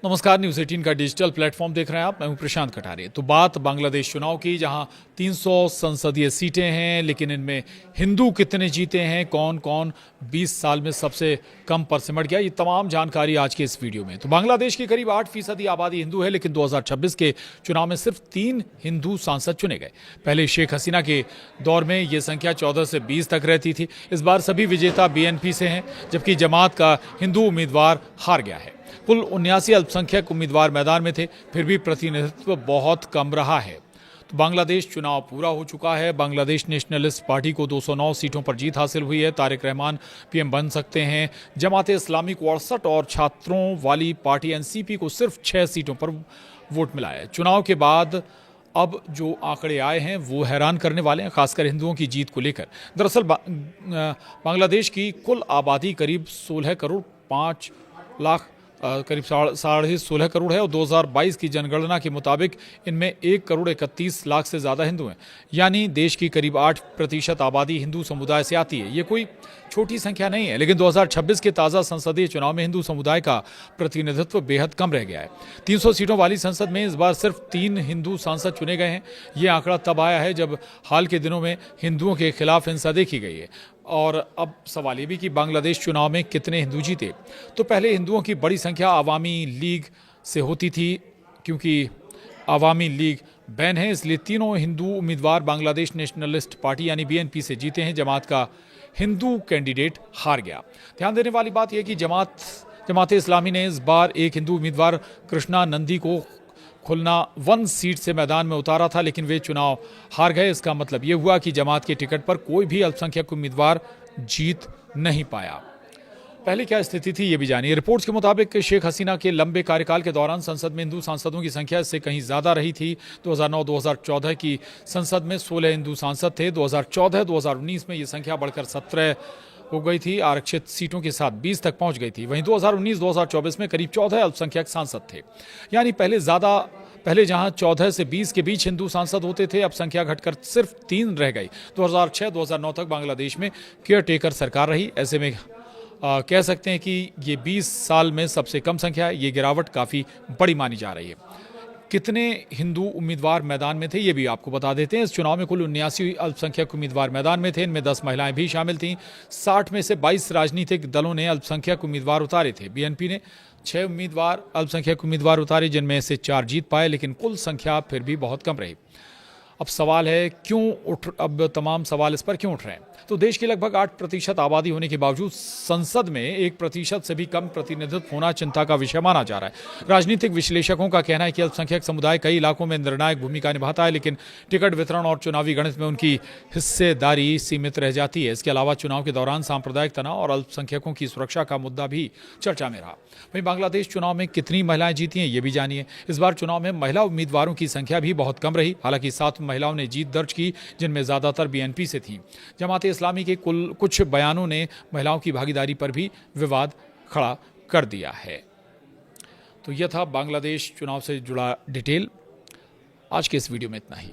नमस्कार, न्यूज़ 18 का digital platform देख रहे हैं आप। मैं हूं प्रशांत कटारे। तो बात बांग्लादेश चुनाव की, जहां 300 संसदीय सीटें हैं, लेकिन इनमें हिंदू कितने जीते हैं, कौन कौन 20 साल में सबसे कम पर सिमट गया, ये तमाम जानकारी आज के इस वीडियो में। तो बांग्लादेश की करीब 8% आबादी हिंदू है, लेकिन 2026 के चुनाव में सिर्फ 3 हिंदू सांसद चुने गए। पहले शेख हसीना के दौर में ये संख्या 14 से 20 तक रहती थी। इस बार सभी विजेता BNP से हैं, जबकि जमात का हिंदू उम्मीदवार हार गया है। कुल 79 अल्पसंख्यक उम्मीदवार मैदान में थे, फिर भी प्रतिनिधित्व बहुत कम रहा है। तो बांग्लादेश चुनाव पूरा हो चुका है। बांग्लादेश नेशनलिस्ट पार्टी को 209 सीटों पर जीत हासिल हुई है। तारिक रहमान PM बन सकते हैं। जमात इस्लामी को 68 और छात्रों वाली पार्टी NCP को सिर्फ 6 सीटों पर वोट मिला है। चुनाव के बाद अब जो आंकड़े आए हैं वो हैरान करने वाले हैं, खासकर हिंदुओं की जीत को लेकर। दरअसल बांग्लादेश की कुल आबादी करीब 16 करोड़ 5 लाख करीब 16.5 करोड़ है और 2022 की जनगणना के मुताबिक इनमें 1 करोड़ 31 लाख से ज़्यादा हिंदू हैं। यानी देश की करीब 8% आबादी हिंदू समुदाय से आती है। ये कोई छोटी संख्या नहीं है, लेकिन 2026 के ताज़ा संसदीय चुनाव में हिंदू समुदाय का प्रतिनिधित्व बेहद कम रह गया है। 300 सीटों वाली संसद में इस बार सिर्फ 3 हिंदू सांसद चुने गए हैं। ये आंकड़ा तब आया है जब हाल के दिनों में हिंदुओं के खिलाफ हिंसा देखी गई है। और अब सवाल ये भी कि बांग्लादेश चुनाव में कितने हिंदू जीते। तो पहले हिंदुओं की बड़ी संख्या अवामी लीग से होती थी, क्योंकि अवामी लीग बैन है, इसलिए तीनों हिंदू उम्मीदवार बांग्लादेश नेशनलिस्ट पार्टी यानी BNP से जीते हैं। जमात का हिंदू कैंडिडेट हार गया। ध्यान देने वाली बात यह कि जमात इस्लामी ने इस बार एक हिंदू उम्मीदवार कृष्णा नंदी को खुलना 1 सीट से मैदान में उतारा था, लेकिन वे चुनाव हार गए। इसका मतलब ये हुआ कि जमात के टिकट पर कोई भी अल्पसंख्यक उम्मीदवार जीत नहीं पाया। पहले क्या स्थिति थी ये भी जानिए। रिपोर्ट्स के मुताबिक शेख हसीना के लंबे कार्यकाल के दौरान संसद में हिंदू सांसदों की संख्या इससे कहीं ज़्यादा रही थी। 2009-2014 की संसद में 16 हिंदू सांसद थे। 2014-2019 में ये संख्या बढ़कर 17 हो गई थी। आरक्षित सीटों के साथ 20 तक पहुंच गई थी। वहीं 2019-2024 में करीब 14 अल्पसंख्यक सांसद थे। यानी पहले जहां 14 से 20 के बीच हिंदू सांसद होते थे, अब संख्या घटकर सिर्फ 3 रह गई। 2006-2009 तक बांग्लादेश में केयर टेकर सरकार रही। ऐसे में कह सकते हैं कि ये 20 साल में सबसे कम संख्या है। ये गिरावट काफ़ी बड़ी मानी जा रही है। कितने हिंदू उम्मीदवार मैदान में थे ये भी आपको बता देते हैं। इस चुनाव में कुल 79 अल्पसंख्यक उम्मीदवार मैदान में थे। इनमें 10 महिलाएं भी शामिल थीं। 60 में से 22 राजनीतिक दलों ने अल्पसंख्यक उम्मीदवार उतारे थे। BNP ने 6 अल्पसंख्यक उम्मीदवार उतारे, जिनमें से 4 जीत पाए, लेकिन कुल संख्या फिर भी बहुत कम रही। अब सवाल है अब तमाम सवाल इस पर क्यों उठ रहे हैं। तो देश की लगभग 8% आबादी होने के बावजूद संसद में 1% से भी कम प्रतिनिधित्व होना चिंता का विषय माना जा रहा है। राजनीतिक विश्लेषकों का कहना है कि अल्पसंख्यक समुदाय कई इलाकों में निर्णायक भूमिका निभाता है, लेकिन टिकट वितरण और चुनावी गणित में उनकी हिस्सेदारी सीमित रह जाती है। इसके अलावा चुनाव के दौरान सांप्रदायिक तनाव और अल्पसंख्यकों की सुरक्षा का मुद्दा भी चर्चा में रहा। वहीं बांग्लादेश चुनाव में कितनी महिलाएं जीती हैं ये भी जानिए। इस बार चुनाव में महिला उम्मीदवारों की संख्या भी बहुत कम रही। हालांकि 7 महिलाओं ने जीत दर्ज की, जिनमें ज़्यादातर BNP से थीं। जमात इस्लामी के कुछ बयानों ने महिलाओं की भागीदारी पर भी विवाद खड़ा कर दिया है। तो यह था बांग्लादेश चुनाव से जुड़ा डिटेल। आज के इस वीडियो में इतना ही।